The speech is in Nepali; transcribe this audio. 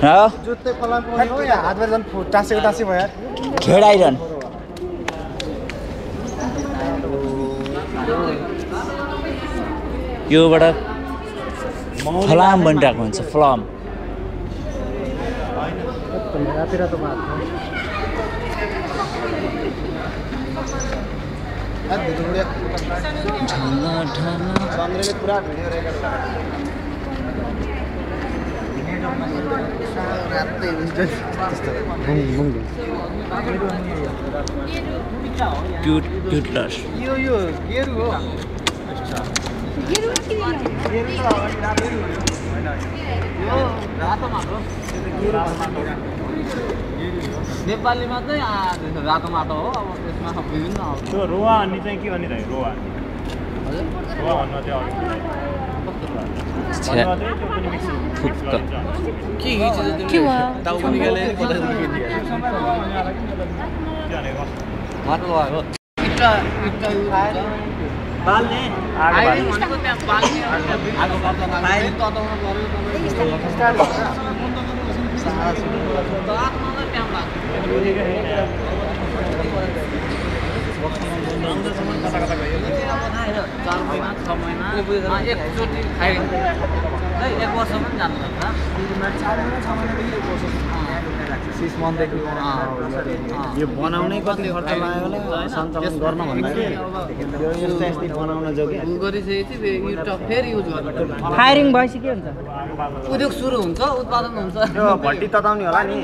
जुत्ते फलाम पनि हो या हातबाट झन् टाँसेको टाँसे भयो यार खेडाइरन योबाट फलाम बनिरहेको हुन्छ फलाम राति रातो भात चन्द्रले पुरा भिडियो रेकर्ड क्यूट लस यो गेरु हो नेपालीमा चाहिँ रातो माटो हो अब त्यसमा विभिन्न त्यो रोवा अन्नी चाहिँ के भन्ने रह्यो रोवा रोवा भन्न चाहिँ के भयो टाउको निकाले माटो लगाएको बाल्ने भनेको त्यहाँ बाल्ने आगो बाल्न फाइरिङ तताउनु पर्यो एकचोटि फाइरिङ एक वर्ष पनि जानु लाग्छ यो बनाउनै कति खर्च लाग्यो होला सञ्चालन गर्न भन्दाखेरि बनाउन जोगे गरिसकेपछि यो फेरि युज गर्नु फायरिङ भएपछि के हुन्छ उद्योग सुरु हुन्छ उत्पादन हुन्छ यो भट्टी तताउने होला नि